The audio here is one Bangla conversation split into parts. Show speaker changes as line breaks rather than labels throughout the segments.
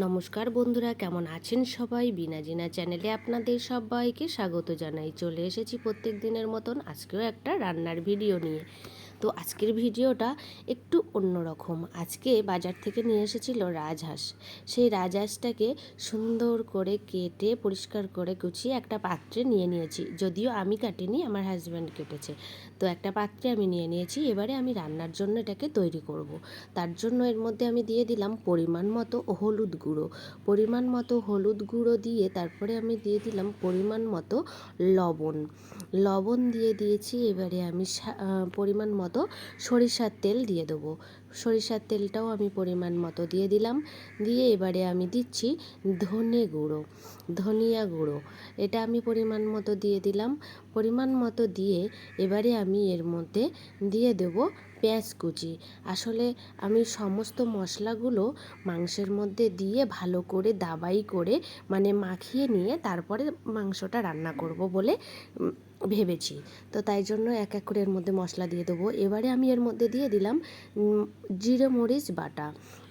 নমস্কার বন্ধুরা, কেমন আছেন সবাই? বিনা জিনা চ্যানেলে আপনাদের সবাইকে স্বাগত জানাই। চলে এসেছি প্রত্যেক দিনের মতন আজকেও একটা রান্নার ভিডিও নিয়ে। তো আজকের ভিডিওটা একটু অন্যরকম। আজকে বাজার থেকে নিয়ে এসেছিল রাজহাঁস। সেই রাজহাঁসটাকে সুন্দর করে কেটে পরিষ্কার করে গুছিয়ে একটা পাত্রে নিয়ে নিয়েছি। যদিও আমি কাটিনি, আমার হাজব্যান্ড কেটেছে। তো একটা পাত্রে আমি নিয়ে নিয়েছি। এবারে আমি রান্নার জন্য এটাকে তৈরি করব। তার জন্য এর মধ্যে আমি দিয়ে দিলাম পরিমাণ মতো হলুদ গুঁড়ো। পরিমাণ মতো হলুদ গুঁড়ো দিয়ে তারপরে আমি দিয়ে দিলাম পরিমাণ মতো লবণ। লবণ দিয়ে দিয়েছি। এবারে আমি পরিমাণ মতো সরিষার তেল দিয়ে দেবো। সরিষার তেলটাও আমি পরিমাণ মতো দিয়ে দিলাম। দিয়ে এবারে আমি দিচ্ছি ধনে গুঁড়ো, ধনিয়া গুঁড়ো, এটা আমি পরিমাণ মতো দিয়ে দিলাম। পরিমাণ মতো দিয়ে এবারে আমি এর মধ্যে দিয়ে দেবো পেঁয়াজ কুচি। আসলে আমি সমস্ত মশলাগুলো মাংসের মধ্যে দিয়ে ভালো করে দাবাই করে মানে মাখিয়ে নিয়ে তারপরে মাংসটা রান্না করব বলে ভেবেছি। তো তাই জন্য এক এক করে এর মধ্যে মশলা দিয়ে দেবো। এবারে আমি এর মধ্যে দিয়ে দিলাম জিরে মরিচ বাটা।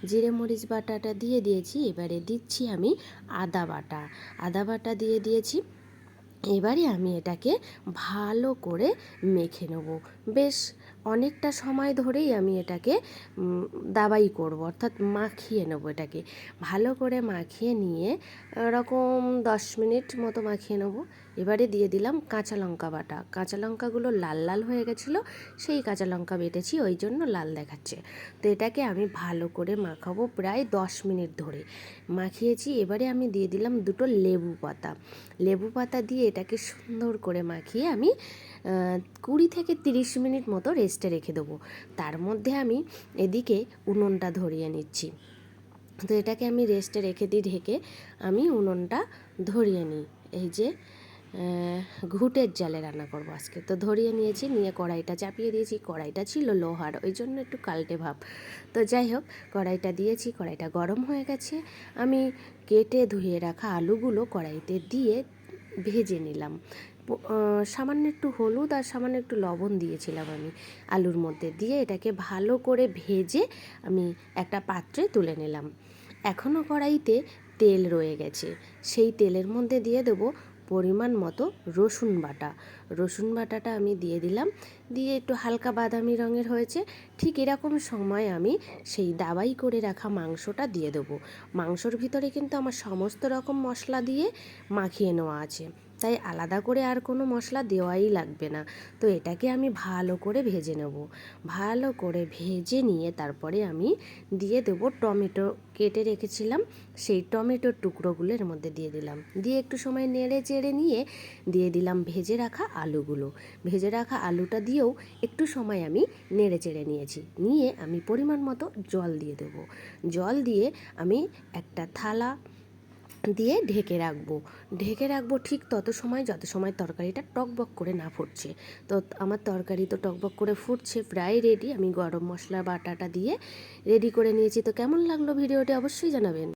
জিরে মরিচ বাটাটা দিয়ে দিয়েছি। এবারে দিচ্ছি আমি আদা বাটা। আদা বাটা দিয়ে দিয়েছি। এবারে আমি এটাকে ভালো করে মেখে নেব। বেশ অনেকটা সময় ধরেই আমি এটাকে দাবাই করব, অর্থাৎ মাখিয়ে নেব। এটাকে ভালো করে মাখিয়ে নিয়ে এরকম 10 মিনিট মতো মাখিয়ে নেব। এবারে দিয়ে দিলাম কাঁচা লঙ্কা বাটা। কাঁচা লঙ্কাগুলো লাল লাল হয়ে গেছিলো, সেই কাঁচা লঙ্কা বেটেছি, ওই জন্য লাল দেখাচ্ছে। তো এটাকে আমি ভালো করে মাখাবো প্রায় 10 মিনিট ধরে মাখিয়েছি। এবারে আমি দিয়ে দিলাম দুটো লেবু পাতা। লেবু পাতা দিয়ে এটাকে সুন্দর করে মাখিয়ে আমি 20 থেকে 30 মিনিট মতো রেস্টে রেখে দেবো। তার মধ্যে আমি এদিকে উনুনটা ধরিয়ে নিচ্ছি। তো এটাকে আমি রেস্টে রেখে দিই ঢেকে। আমি উনুনটা ধরিয়ে নিই। এই যে ঘুঁটের জালে রান্না করব আজকে। তো ধরিয়ে নিয়েছি, নিয়ে কড়াইটা চাপিয়ে দিয়েছি। কড়াইটা ছিল লোহার, ওই জন্য একটু কালটে ভাব। তো যাই হোক, কড়াইটা দিয়েছি, কড়াইটা গরম হয়ে গেছে। আমি কেটে ধুয়ে রাখা আলুগুলো কড়াইতে দিয়ে ভেজে নিলাম। সামান্য একটু হলুদ আর সামান্য একটু লবণ দিয়েছিলাম আমি আলুর মধ্যে। দিয়ে এটাকে ভালো করে ভেজে আমি একটা পাত্রে তুলে নিলাম। এখনও কড়াইতে তেল রয়ে গেছে, সেই তেলের মধ্যে দিয়ে দেবো পরিমাণ মতো রসুন বাটা। রসুন বাটাটা আমি দিয়ে দিলাম। দিয়ে একটু হালকা বাদামি রঙের হয়েছে, ঠিক এরকম সময় আমি সেই দাবাই করে রাখা মাংসটা দিয়ে দেবো। মাংসর ভিতরে কিন্তু আমার সমস্ত রকম মশলা দিয়ে মাখিয়ে নেওয়া আছে, তাই আলাদা করে আর কোনো মশলা দেওয়াই লাগবে না। তো এটাকে আমি ভালো করে ভেজে নেব। ভালো করে ভেজে নিয়ে তারপরে আমি দিয়ে দেবো টমেটো কেটে রেখেছিলাম, সেই টমেটোর টুকরোগুলো এর মধ্যে দিয়ে দিলাম। দিয়ে একটু সময় নেড়ে চেড়ে নিয়ে দিয়ে দিলাম ভেজে রাখা আলুগুলো। ভেজে রাখা আলুটা দিয়েও একটু সময় আমি নেড়ে চেড়ে নিয়েছি। নিয়ে আমি পরিমাণ মতো জল দিয়ে দেবো। জল দিয়ে আমি একটা থালা দিয়ে ঢেকে রাখবো ঠিক তত সময় যত সময় তরকারিটা টকবক করে না ফুটছে। তো আমার তরকারি তো টকবক করে ফুটছে, প্রায় রেডি। আমি গরম মশলা বাটাটা দিয়ে রেডি করে নিয়েছি। তো কেমন লাগলো ভিডিওটি অবশ্যই জানাবেন।